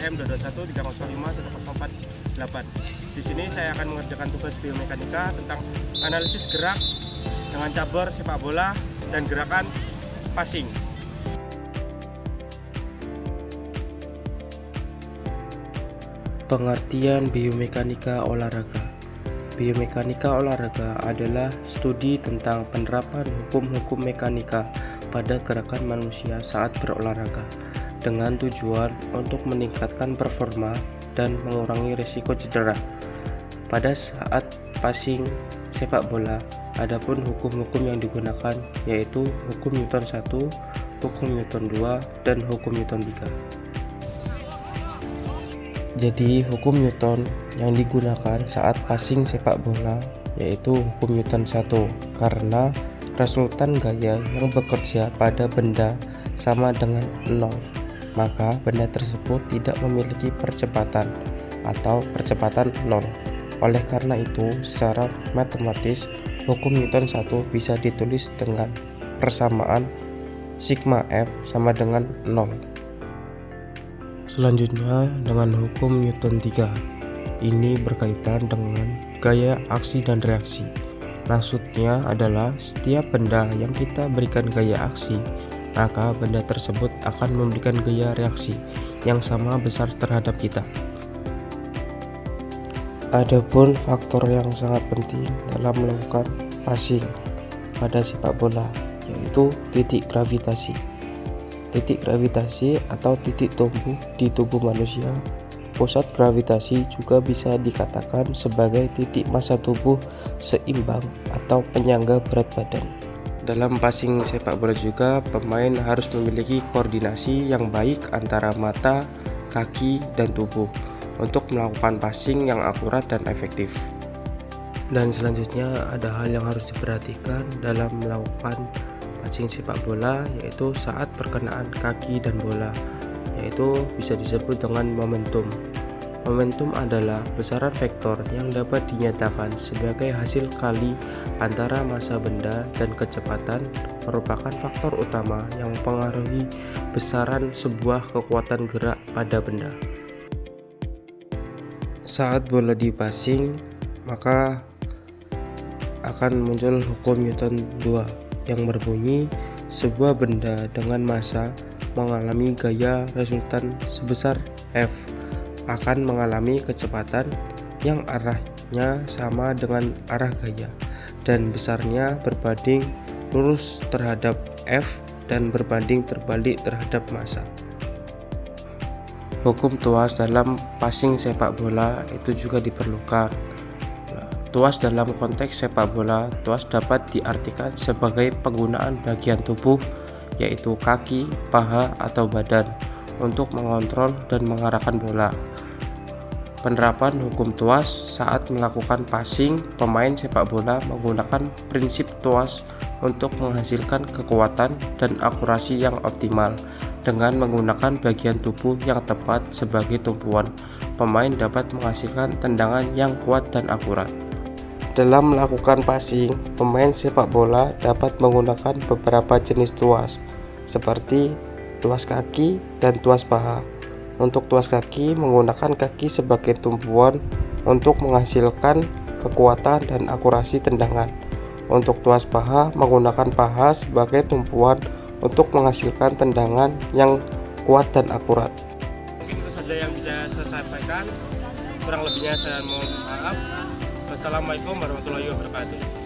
M2213051048. Di sini saya akan mengerjakan tugas biomekanika tentang analisis gerak dengan cabur sepak bola dan gerakan passing. Pengertian biomekanika olahraga. Biomekanika olahraga adalah studi tentang penerapan hukum-hukum mekanika pada gerakan manusia saat berolahraga dengan tujuan untuk meningkatkan performa dan mengurangi risiko cedera. Pada saat passing sepak bola, adapun hukum-hukum yang digunakan yaitu hukum Newton 1, hukum Newton 2, dan hukum Newton 3. Jadi hukum Newton yang digunakan saat passing sepak bola yaitu hukum Newton 1 karena resultan gaya yang bekerja pada benda sama dengan 0, maka benda tersebut tidak memiliki percepatan atau percepatan 0. Oleh karena itu, secara matematis hukum Newton 1 bisa ditulis dengan persamaan sigma F sama dengan 0. Selanjutnya dengan hukum Newton 3. Ini berkaitan dengan gaya aksi dan reaksi. Maksudnya adalah setiap benda yang kita berikan gaya aksi, maka benda tersebut akan memberikan gaya reaksi yang sama besar terhadap kita. Adapun faktor yang sangat penting dalam melakukan passing pada sepak bola yaitu titik gravitasi. Titik gravitasi atau titik tumbuh di tubuh manusia. Pusat gravitasi juga bisa dikatakan sebagai titik massa tubuh seimbang atau penyangga berat badan. Dalam passing sepak bola juga pemain harus memiliki koordinasi yang baik antara mata, kaki, dan tubuh untuk melakukan passing yang akurat dan efektif. Dan selanjutnya ada hal yang harus diperhatikan dalam melakukan passing sepak bola yaitu saat perkenaan kaki dan bola, yaitu bisa disebut dengan momentum. Momentum adalah besaran vektor yang dapat dinyatakan sebagai hasil kali antara massa benda dan kecepatan, merupakan faktor utama yang mempengaruhi besaran sebuah kekuatan gerak pada benda. Saat bola dipassing, maka akan muncul hukum Newton 2 yang berbunyi sebuah benda dengan massa mengalami gaya resultan sebesar F akan mengalami kecepatan yang arahnya sama dengan arah gaya dan besarnya berbanding lurus terhadap F dan berbanding terbalik terhadap massa. Hukum tuas dalam passing sepak bola itu juga diperlukan. Tuas dalam konteks sepak bola, tuas dapat diartikan sebagai penggunaan bagian tubuh yaitu kaki, paha, atau badan untuk mengontrol dan mengarahkan bola. Penerapan hukum tuas saat melakukan passing pemain sepak bola menggunakan prinsip tuas untuk menghasilkan kekuatan dan akurasi yang optimal. Dengan menggunakan bagian tubuh yang tepat sebagai tumpuan, pemain dapat menghasilkan tendangan yang kuat dan akurat. Dalam melakukan passing, pemain sepak bola dapat menggunakan beberapa jenis tuas, seperti tuas kaki dan tuas paha. Untuk tuas kaki, menggunakan kaki sebagai tumpuan untuk menghasilkan kekuatan dan akurasi tendangan. Untuk tuas paha, menggunakan paha sebagai tumpuan untuk menghasilkan tendangan yang kuat dan akurat. Mungkin itu saja yang bisa saya sampaikan. Kurang lebihnya saya mohon maaf. Wassalamualaikum warahmatullahi wabarakatuh.